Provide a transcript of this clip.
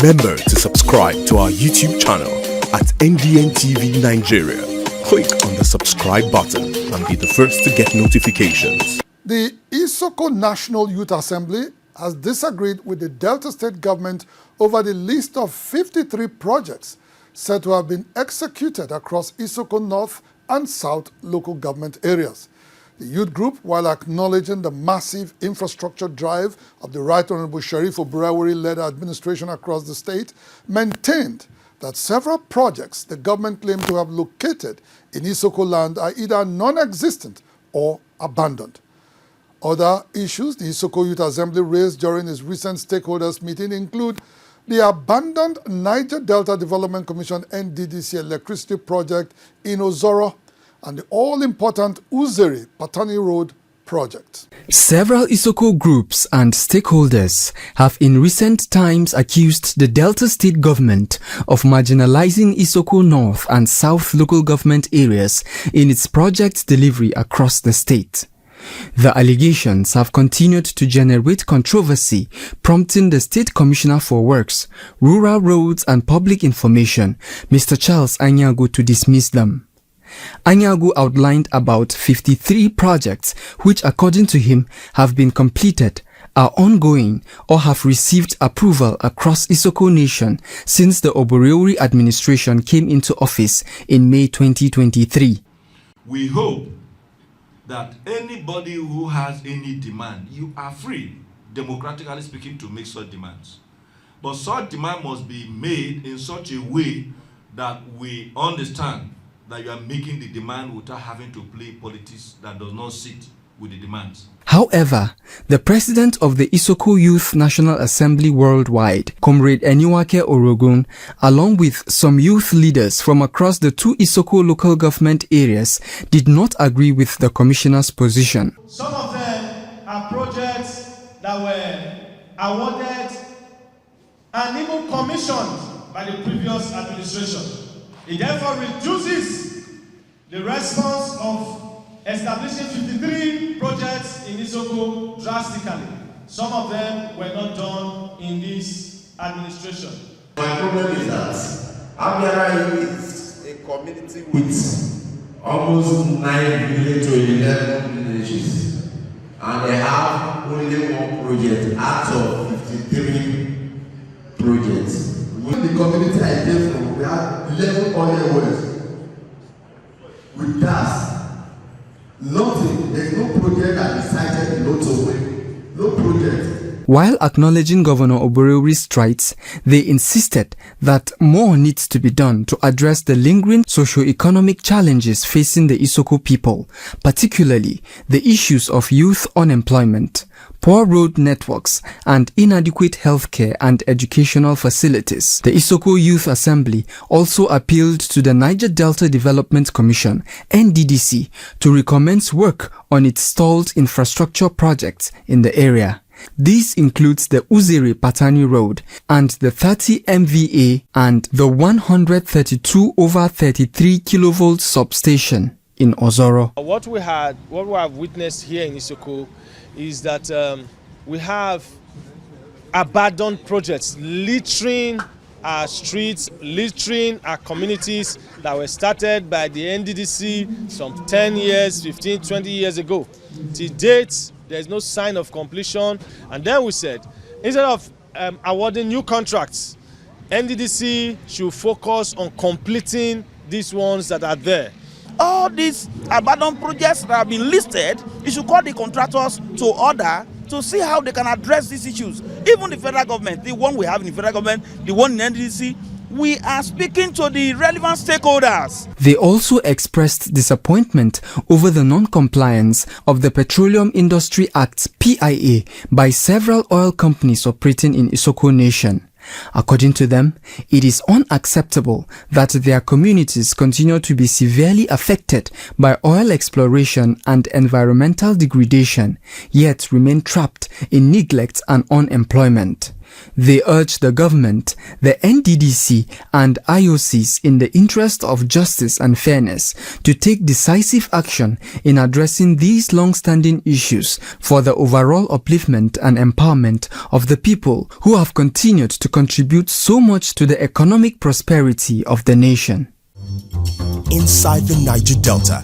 Remember to subscribe to our YouTube channel at NDN TV Nigeria. Click on the subscribe button and be the first to get notifications. The Isoko National Youth Assembly has disagreed with the Delta State government over the list of 53 projects said to have been executed across Isoko North and South local government areas. The youth group, while acknowledging the massive infrastructure drive of the Right Honorable Sheriff Oburawari-led administration across the state, maintained that several projects the government claimed to have located in Isoko land are either non-existent or abandoned. Other issues the Isoko Youth Assembly raised during its recent stakeholders meeting include the abandoned Niger Delta Development Commission NDDC electricity project in Ozoro and the all-important Uzeri Patani Road project. Several Isoko groups and stakeholders have in recent times accused the Delta State government of marginalizing Isoko North and South local government areas in its project delivery across the state. The allegations have continued to generate controversy, prompting the State Commissioner for Works, Rural Roads and Public Information, Mr. Charles Anyago, to dismiss them. Anyago outlined about 53 projects which, according to him, have been completed, are ongoing, or have received approval across Isoko Nation since the Oburawari administration came into office in May 2023. We hope that anybody who has any demand, you are free, democratically speaking, to make such demands. But such demand must be made in such a way that we understand that you are making the demand without having to play politics that does not sit with the demands. However, the president of the Isoko Youth National Assembly Worldwide, Comrade Eniwake Orogun, along with some youth leaders from across the two Isoko local government areas, did not agree with the commissioner's position. Some of them are projects that were awarded and even commissioned by the previous administration. It therefore reduces the response of establishing 53 projects in Isoko drastically. Some of them were not done in this administration. My problem is that Abiara is a community with almost 9 villages to 11 villages, and they have only one project out of 53 projects. With the community I came from, we had 11 oil wells. With that, nothing, there is no project that is cited in Lotoway. No project. While acknowledging Governor Oburawari's strides, they insisted that more needs to be done to address the lingering socio-economic challenges facing the Isoko people, particularly the issues of youth unemployment, poor road networks, and inadequate healthcare and educational facilities. The Isoko Youth Assembly also appealed to the Niger Delta Development Commission, NDDC, to recommence work on its stalled infrastructure projects in the area. This includes the Uzeri Patani Road and the 30 MVA and the 132/33 kilovolt substation in Ozoro. What we have witnessed here in Isoko is that we have abandoned projects littering our streets, littering our communities that were started by the NDDC some 10 years, 15, 20 years ago. To date, there's no sign of completion. And then we said, instead of awarding new contracts, NDDC should focus on completing these ones that are there. All these abandoned projects that have been listed, you should call the contractors to order to see how they can address these issues. Even the federal government, the one we have in the federal government, the one in NDDC, we are speaking to the relevant stakeholders. They also expressed disappointment over the non-compliance of the Petroleum Industry Act (PIA) by several oil companies operating in Isoko Nation. According to them, it is unacceptable that their communities continue to be severely affected by oil exploration and environmental degradation, yet remain trapped in neglect and unemployment. They urge the government, the NDDC and IOCs in the interest of justice and fairness to take decisive action in addressing these long-standing issues for the overall upliftment and empowerment of the people who have continued to contribute so much to the economic prosperity of the nation. Inside the Niger Delta,